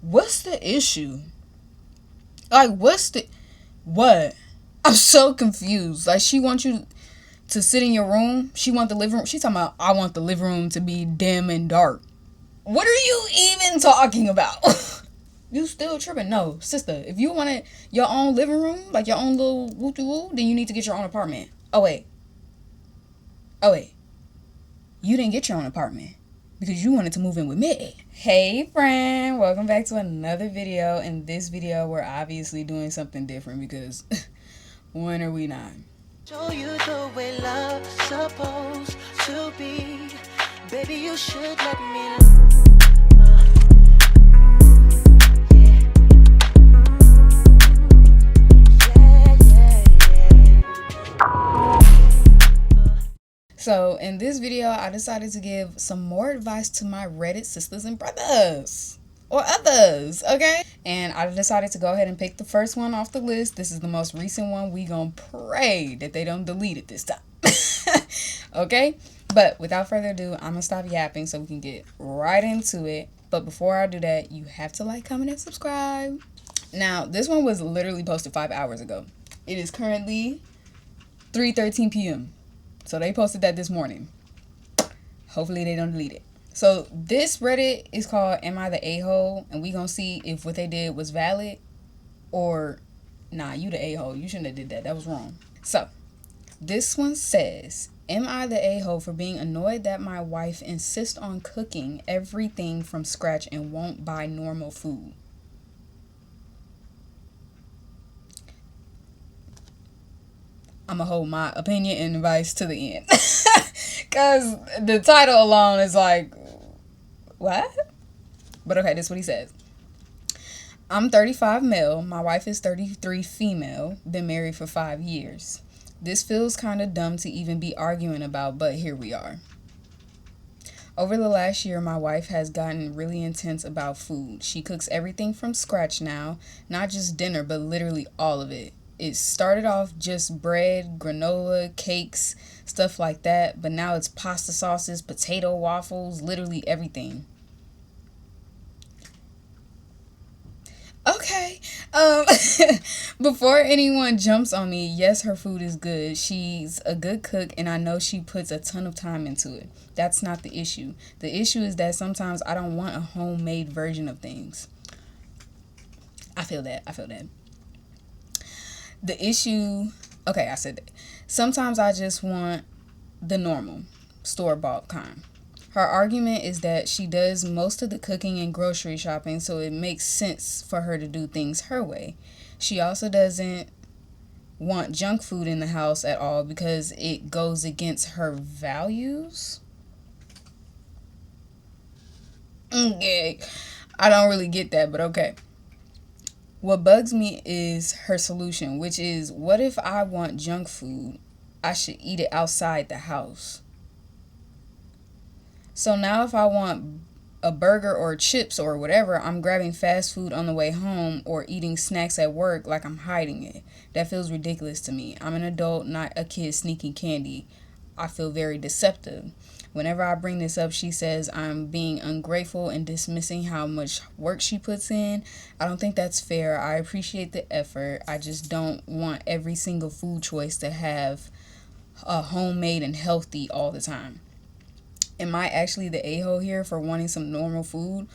What's the issue? Like, what? I'm so confused. Like, she wants you to sit in your room. She want the living room. She's talking about, I want the living room to be dim and dark. What are you even talking about? You still tripping? No, sister. If you wanted your own living room, like your own little woo-de-woo, then you need to get your own apartment. Oh, wait. You didn't get your own apartment because you wanted to move in with me. Hey, friend. Welcome back to another video. In this video, we're obviously doing something different because when are we not? Show you the way love's supposed to be. Baby, you should let me know. So in this video, I decided to give some more advice to my Reddit sisters and brothers. Or others, okay? And I decided to go ahead and pick the first one off the list. This is the most recent one. We gonna pray that they don't delete it this time. Okay? But without further ado, I'm gonna stop yapping so we can get right into it. But before I do that, you have to like, comment, and subscribe. Now, this one was literally posted 5 hours ago. It is currently 3:13 p.m. So they posted that this morning. Hopefully they don't delete it. So this Reddit is called Am I the A-hole? And we gonna see if what they did was valid or nah, you the A-hole. You shouldn't have did that. That was wrong. So this one says, am I the A-hole for being annoyed that my wife insists on cooking everything from scratch and won't buy normal food? I'm going to hold my opinion and advice to the end. Because the title alone is like, what? But okay, this is what he says. I'm 35 male. My wife is 33 female. Been married for 5 years. This feels kind of dumb to even be arguing about, but here we are. Over the last year, my wife has gotten really intense about food. She cooks everything from scratch now. Not just dinner, but literally all of it. It started off just bread, granola, cakes, stuff like that. But now it's pasta sauces, potato waffles, literally everything. Okay. Before anyone jumps on me, yes, her food is good. She's a good cook, and I know she puts a ton of time into it. That's not the issue. The issue is that sometimes I don't want a homemade version of things. I feel that. The issue, okay, I said that. Sometimes I just want the normal, store-bought kind. Her argument is that she does most of the cooking and grocery shopping, so it makes sense for her to do things her way. She also doesn't want junk food in the house at all because it goes against her values. Okay, I don't really get that, but okay. What bugs me is her solution, which is, what if I want junk food? I should eat it outside the house. So now if I want a burger or chips or whatever, I'm grabbing fast food on the way home or eating snacks at work like I'm hiding it. That feels ridiculous to me. I'm an adult, not a kid sneaking candy. I feel very deceptive. Whenever I bring this up, she says I'm being ungrateful and dismissing how much work she puts in. I don't think that's fair. I appreciate the effort. I just don't want every single food choice to have homemade and healthy all the time. Am I actually the a-hole here for wanting some normal food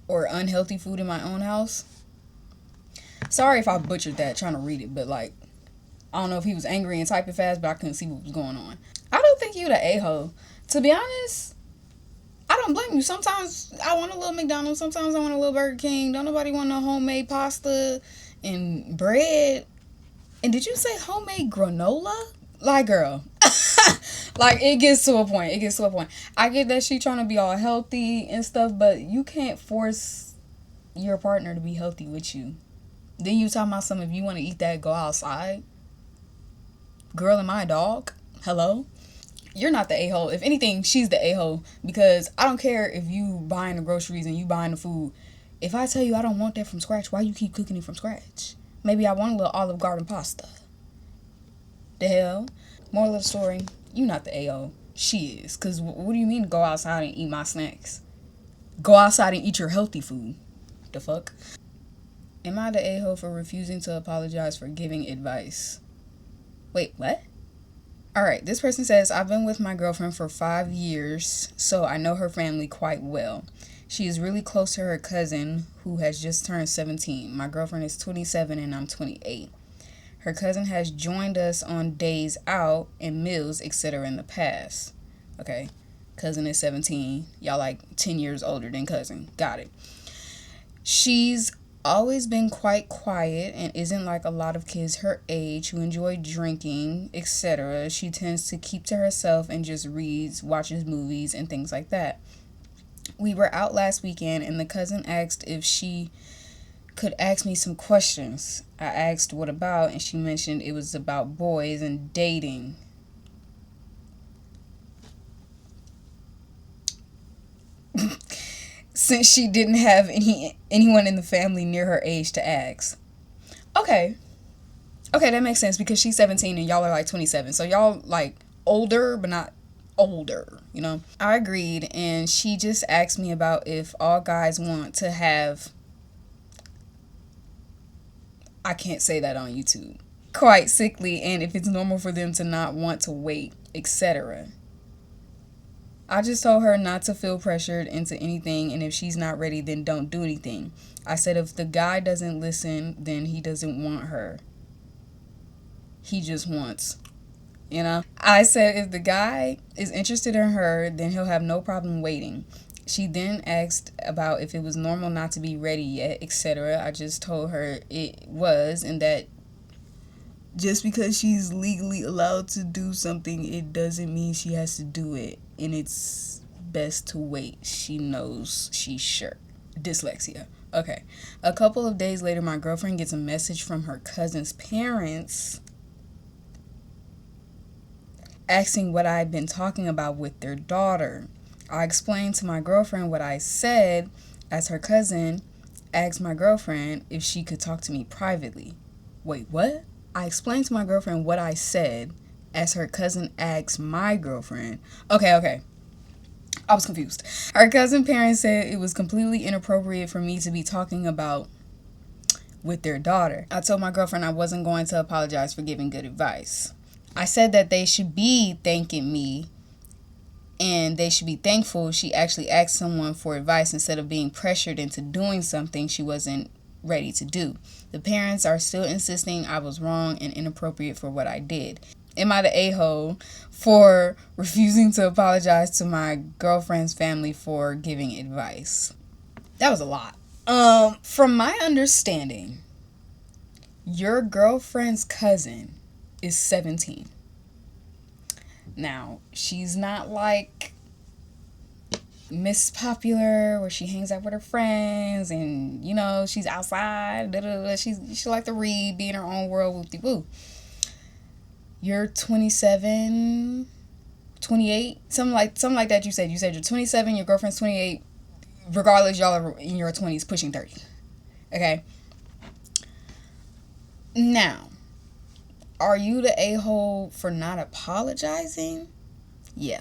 or unhealthy food in my own house? Sorry if I butchered that trying to read it, but like, I don't know if he was angry and typing fast, but I couldn't see what was going on. I don't think you the a-hole. To be honest, I don't blame you. Sometimes I want a little McDonald's. Sometimes I want a little Burger King. Don't nobody want no homemade pasta and bread. And did you say homemade granola? Like, girl. Like, it gets to a point. I get that she trying to be all healthy and stuff, but you can't force your partner to be healthy with you. Then you talking about something, if you want to eat that, go outside. Girl, am I a dog? Hello? You're not the a-hole. If anything, she's the a-hole. Because I don't care if you buying the groceries and you buying the food. If I tell you I don't want that from scratch, why you keep cooking it from scratch? Maybe I want a little Olive Garden pasta. The hell? Moral of the story, you not the a-hole. She is. Because what do you mean go outside and eat my snacks? Go outside and eat your healthy food. The fuck? Am I the a-hole for refusing to apologize for giving advice? Wait, what? Alright, this person says, I've been with my girlfriend for 5 years, so I know her family quite well. She is really close to her cousin, who has just turned 17. My girlfriend is 27 and I'm 28. Her cousin has joined us on days out and meals, etc. in the past. Okay, cousin is 17. Y'all like 10 years older than cousin. Got it. She's always been quite quiet and isn't like a lot of kids her age who enjoy drinking, etc. She tends to keep to herself and just reads, watches movies, and things like that. We were out last weekend and the cousin asked if she could ask me some questions. I asked what about, and she mentioned it was about boys and dating. Since she didn't have anyone in the family near her age to ask. Okay, that makes sense because she's 17 and y'all are like 27. So y'all like older, but not older, you know? I agreed, and she just asked me about if all guys want to have... I can't say that on YouTube. Quite sickly, and if it's normal for them to not want to wait, etc. I just told her not to feel pressured into anything, and if she's not ready, then don't do anything. I said if the guy doesn't listen, then he doesn't want her. He just wants, you know? I said if the guy is interested in her, then he'll have no problem waiting. She then asked about if it was normal not to be ready yet, etc. I just told her it was, and that just because she's legally allowed to do something, it doesn't mean she has to do it. And it's best to wait. She knows she's sure. Dyslexia. Okay. A couple of days later, my girlfriend gets a message from her cousin's parents asking what I had been talking about with their daughter. I explained to my girlfriend what I said as her cousin asked my girlfriend if she could talk to me privately. Wait, what? I explained to my girlfriend what I said as her cousin asked my girlfriend. Okay. I was confused. Her cousin parents said it was completely inappropriate for me to be talking about with their daughter. I told my girlfriend I wasn't going to apologize for giving good advice. I said that they should be thanking me and they should be thankful she actually asked someone for advice instead of being pressured into doing something she wasn't ready to do. The parents are still insisting I was wrong and inappropriate for what I did. Am I the a-hole for refusing to apologize to my girlfriend's family for giving advice? That was a lot. From my understanding, your girlfriend's cousin is 17. Now, she's not like Miss Popular where she hangs out with her friends and, you know, she's outside. She like to read, be in her own world, whoop-de-woo. You're 27, 28, something like that you said. You said you're 27, your girlfriend's 28. Regardless, y'all are in your 20s, pushing 30. Okay? Now, are you the a-hole for not apologizing? Yeah.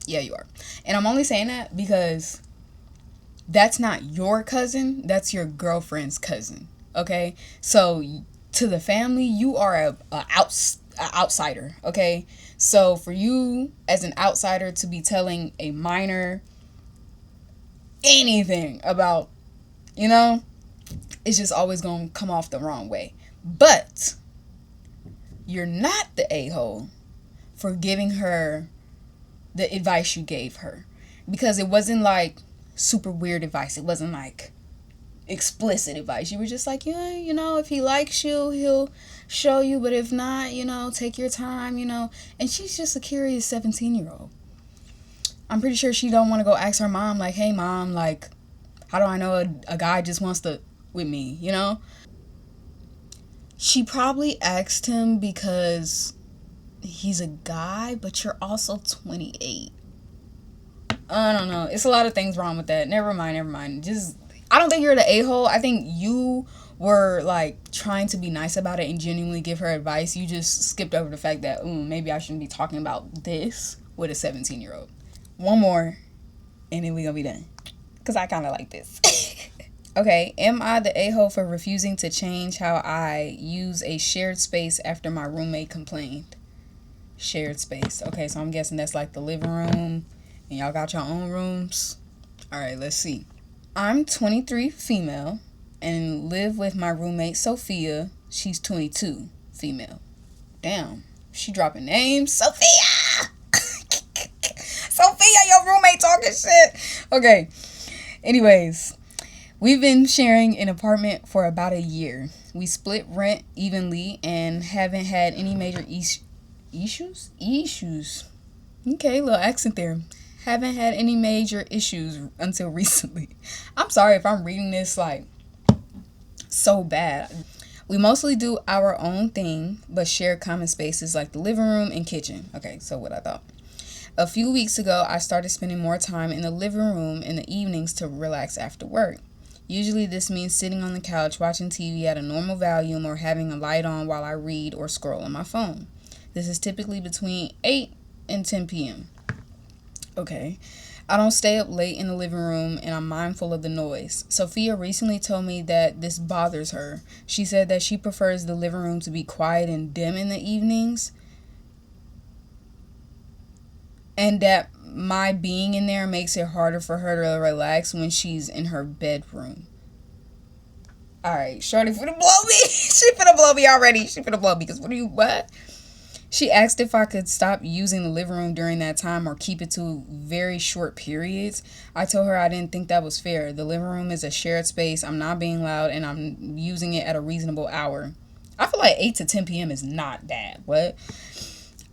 Yeah, you are. And I'm only saying that because that's not your cousin. That's your girlfriend's cousin. Okay? So, to the family, you are a outsider. Okay? So, for you as an outsider to be telling a minor anything about, you know, it's just always going to come off the wrong way. But you're not the a-hole for giving her the advice you gave her, because it wasn't like super weird advice. It wasn't like explicit advice. You were just like, yeah, you know, if he likes you, he'll show you, but if not, you know, take your time, you know. And she's just a curious 17-year-old. I'm pretty sure she don't want to go ask her mom, like, hey mom, like, how do I know a guy just wants to with me, you know? She probably asked him because he's a guy, but you're also 28. I don't know. It's a lot of things wrong with that. Never mind. Just, I don't think you're the a-hole. I think you were, like, trying to be nice about it and genuinely give her advice. You just skipped over the fact that, maybe I shouldn't be talking about this with a 17-year-old. One more, and then we're going to be done. Because I kind of like this. Okay, am I the a-hole for refusing to change how I use a shared space after my roommate complained? Shared space. Okay, so I'm guessing that's like the living room and y'all got your own rooms. All right, let's see. I'm 23, female, and live with my roommate Sophia. She's 22, female. Damn, she dropping names. Sophia! Sophia, your roommate talking shit. Okay, anyways. We've been sharing an apartment for about a year. We split rent evenly and haven't had any major issues? Okay, little accent there. Haven't had any major issues until recently. I'm sorry if I'm reading this like so bad. We mostly do our own thing, but share common spaces like the living room and kitchen. Okay, so what I thought. A few weeks ago, I started spending more time in the living room in the evenings to relax after work. Usually this means sitting on the couch watching TV at a normal volume or having a light on while I read or scroll on my phone. This is typically between 8 and 10 p.m. Okay. I don't stay up late in the living room and I'm mindful of the noise. Sophia recently told me that this bothers her. She said that she prefers the living room to be quiet and dim in the evenings, and that my being in there makes it harder for her to relax when she's in her bedroom. Alright, shorty finna blow me. She finna blow me already. She finna blow me because what? She asked if I could stop using the living room during that time or keep it to very short periods. I told her I didn't think that was fair. The living room is a shared space. I'm not being loud and I'm using it at a reasonable hour. I feel like 8 to 10 p.m. is not bad. What?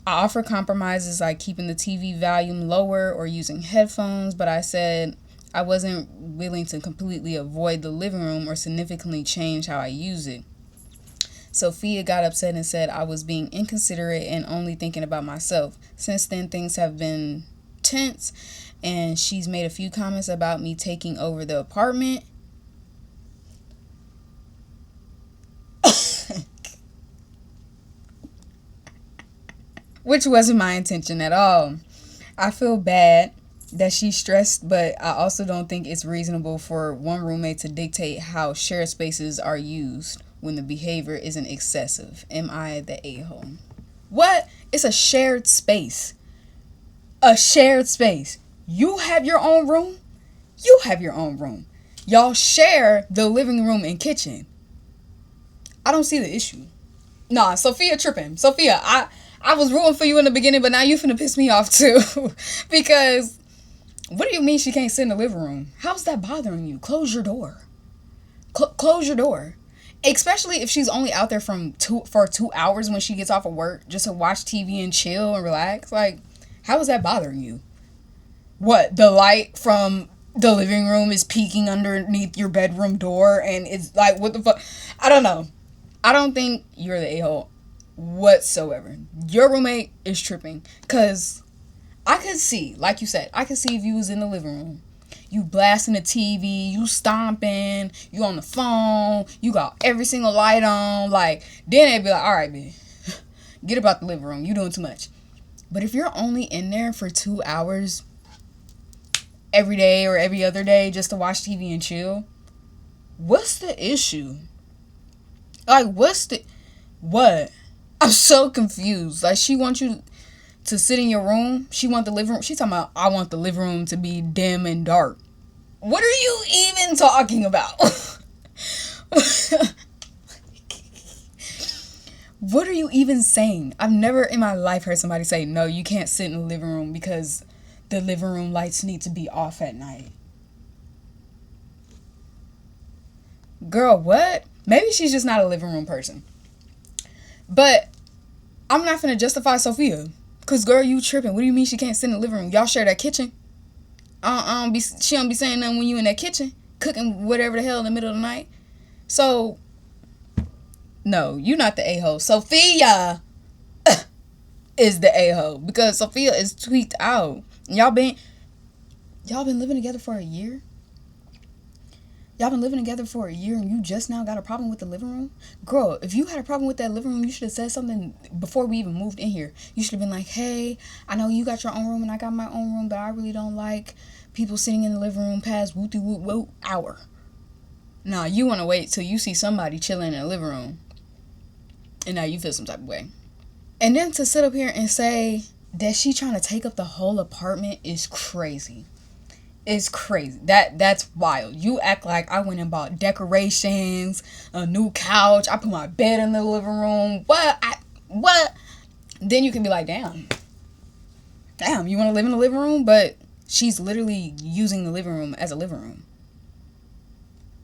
I offer compromises like keeping the TV volume lower or using headphones, but I said I wasn't willing to completely avoid the living room or significantly change how I use it. Sophia got upset and said I was being inconsiderate and only thinking about myself. Since then, things have been tense, and she's made a few comments about me taking over the apartment. Which wasn't my intention at all. I feel bad that she's stressed, but I also don't think it's reasonable for one roommate to dictate how shared spaces are used when the behavior isn't excessive. Am I the a-hole? What? It's a shared space. A shared space. You have your own room. You have your own room. Y'all share the living room and kitchen. I don't see the issue. Nah, Sophia tripping. Sophia, I was rooting for you in the beginning, but now you finna piss me off too. Because what do you mean she can't sit in the living room? How's that bothering you? Close your door. Close your door. Especially if she's only out there for 2 hours when she gets off of work just to watch TV and chill and relax. Like, how is that bothering you? What? The light from the living room is peeking underneath your bedroom door and it's like, what the fuck? I don't know. I don't think you're the a-hole whatsoever. Your roommate is tripping. Because I could see, like you said, I could see if you was in the living room. You blasting the TV, you stomping, you on the phone, you got every single light on. Like, then they'd be like, all right, man, get about the living room. You doing too much. But if you're only in there for 2 hours every day or every other day just to watch TV and chill, what's the issue? Like, what? I'm so confused. Like, she wants you to sit in your room. She want the living room. She's talking about, I want the living room to be dim and dark. What are you even talking about? What are you even saying? I've never in my life heard somebody say, no, you can't sit in the living room because the living room lights need to be off at night. Girl, what? Maybe she's just not a living room person. But I'm not finna justify Sophia. Cause girl, you tripping. What do you mean she can't sit in the living room? Y'all share that kitchen. She don't be saying nothing when you in that kitchen cooking whatever the hell in the middle of the night. So no, you're not the a-hole. Sophia is the a-hole because Sophia is tweaked out. Y'all been living together for a year. Y'all been living together for a year and you just now got a problem with the living room? Girl, if you had a problem with that living room, you should have said something before we even moved in here. You should have been like, hey, I know you got your own room and I got my own room, but I really don't like people sitting in the living room past woo hour. Nah, you want to wait till you see somebody chilling in the living room, and now you feel some type of way. And then to sit up here and say that she trying to take up the whole apartment is crazy. It's crazy. That's wild. You act like I went and bought decorations, a new couch, I put my bed in the living room. What? Then you can be like, damn, you want to live in the living room? But she's literally using the living room as a living room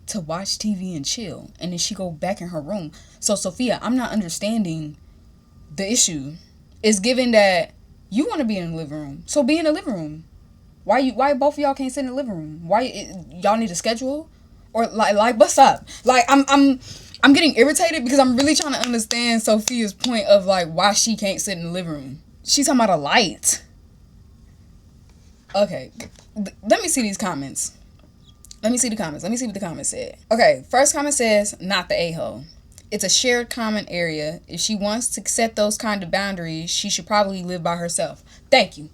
to watch TV and chill, and then she go back in her room. So Sophia, I'm not understanding the issue. Is given that you want to be in the living room, so be in the living room. Why both of y'all can't sit in the living room? Why y'all need a schedule? Or like what's up? Like I'm getting irritated because I'm really trying to understand Sophia's point of like why she can't sit in the living room. She's talking about a light. Okay, let me see these comments. Let me see what the comments said. Okay, first comment says, not the a-hole. It's a shared common area. If she wants to set those kind of boundaries, she should probably live by herself. Thank you.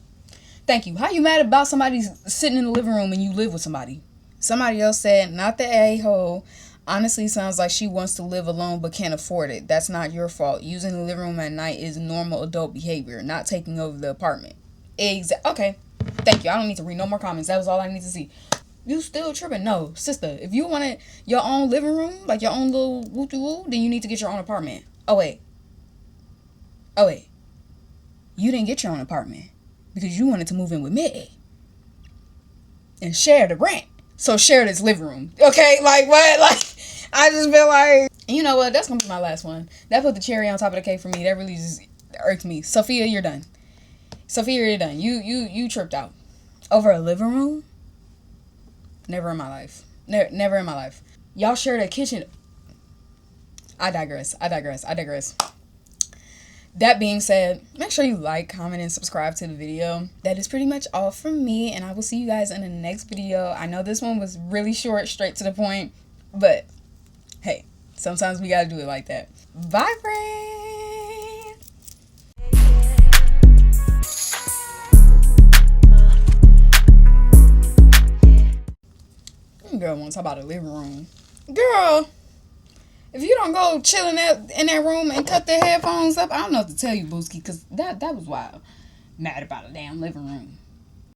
How you mad about somebody sitting in the living room and you live with somebody? Somebody else said, not the a-hole. Honestly, sounds like she wants to live alone but can't afford it. That's not your fault. Using the living room at night is normal adult behavior, not taking over the apartment. Okay. Thank you. I don't need to read no more comments. That was all I need to see. You still tripping? No, sister. If you wanted your own living room, like your own little woo-woo, then you need to get your own apartment. Oh wait. You didn't get your own apartment because you wanted to move in with me and share the rent. So share this living room. Okay, like what? Like I just feel like, you know what? That's gonna be my last one. That put the cherry on top of the cake for me. That really just irked me. Sophia, you're done. You tripped out over a living room. Never in my life. Never in my life. Y'all share the kitchen. I digress. That being said, make sure you like, comment, and subscribe to the video. That is pretty much all from me, and I will see you guys in the next video. I know this one was really short, straight to the point, but hey, sometimes we gotta do it like that. Bye, friends! Girl wants to talk about a living room. Girl, if you don't go chill in that room and cut the headphones up, I don't know what to tell you, Booski, because that was wild. Mad about a damn living room.